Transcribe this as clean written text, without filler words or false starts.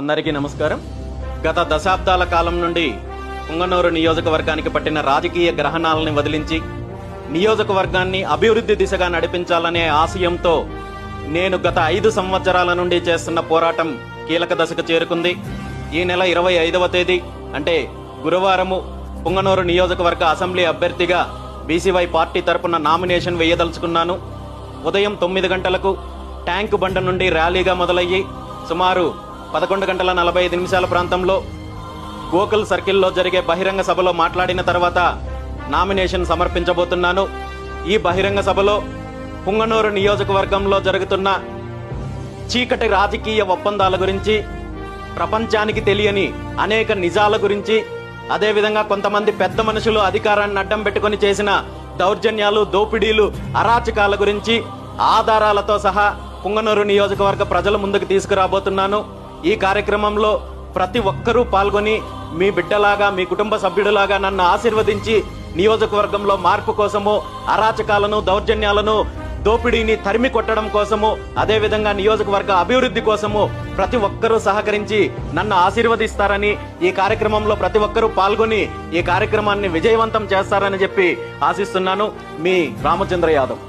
అందరికీ నమస్కారం. గత దశాబ్దాల కాలం నుండి పుంగనూరు నియోజకవర్గానికి పట్టిన రాజకీయ గ్రహణాలని వదిలించి నియోజకవర్గాన్ని అభివృద్ధి దిశగా నడిపించాలనే ఆశయంతో నేను గత 5 సంవత్సరాల నుండి చేస్తున్న పోరాటం కీలక దశకు చేరుకుంది. ఈ నెల 25వ తేదీ అంటే గురువారము పుంగనూరు నియోజకవర్గ అసెంబ్లీ అభ్యర్థిగా బీసీవై పార్టీ తరపున నామినేషన్ వేయదలుచుకున్నాను. ఉదయం 9 గంటలకు ట్యాంకు బండ నుండి ర్యాలీగా మొదలయ్యి సుమారు 11:45 ప్రాంతంలో గోకుల్ సర్కిల్లో జరిగే బహిరంగ సభలో మాట్లాడిన తర్వాత నామినేషన్ సమర్పించబోతున్నాను. ఈ బహిరంగ సభలో పుంగనూరు నియోజకవర్గంలో జరుగుతున్న చీకటి రాజకీయ ఒప్పందాల గురించి, ప్రపంచానికి తెలియని అనేక నిజాల గురించి, అదేవిధంగా కొంతమంది పెద్ద మనుషులు అధికారాన్ని అడ్డం పెట్టుకుని చేసిన దౌర్జన్యాలు, దోపిడీలు, అరాచకాల గురించి ఆధారాలతో సహా పుంగనూరు నియోజకవర్గ ప్రజల ముందుకు తీసుకురాబోతున్నాను. ఈ కార్యక్రమంలో ప్రతి ఒక్కరూ పాల్గొని మీ బిడ్డలాగా, మీ కుటుంబ సభ్యుడిలాగా నన్ను ఆశీర్వదించి నియోజకవర్గంలో మార్పు కోసము, అరాచకాలను, దౌర్జన్యాలను, దోపిడీని తరిమి కొట్టడం కోసము, అదేవిధంగా నియోజకవర్గ అభివృద్ధి కోసము ప్రతి ఒక్కరూ సహకరించి నన్ను ఆశీర్వదిస్తారని, ఈ కార్యక్రమంలో ప్రతి ఒక్కరూ పాల్గొని ఈ కార్యక్రమాన్ని విజయవంతం చేస్తారని చెప్పి ఆశిస్తున్నాను. మీ రామచంద్ర యాదవ్.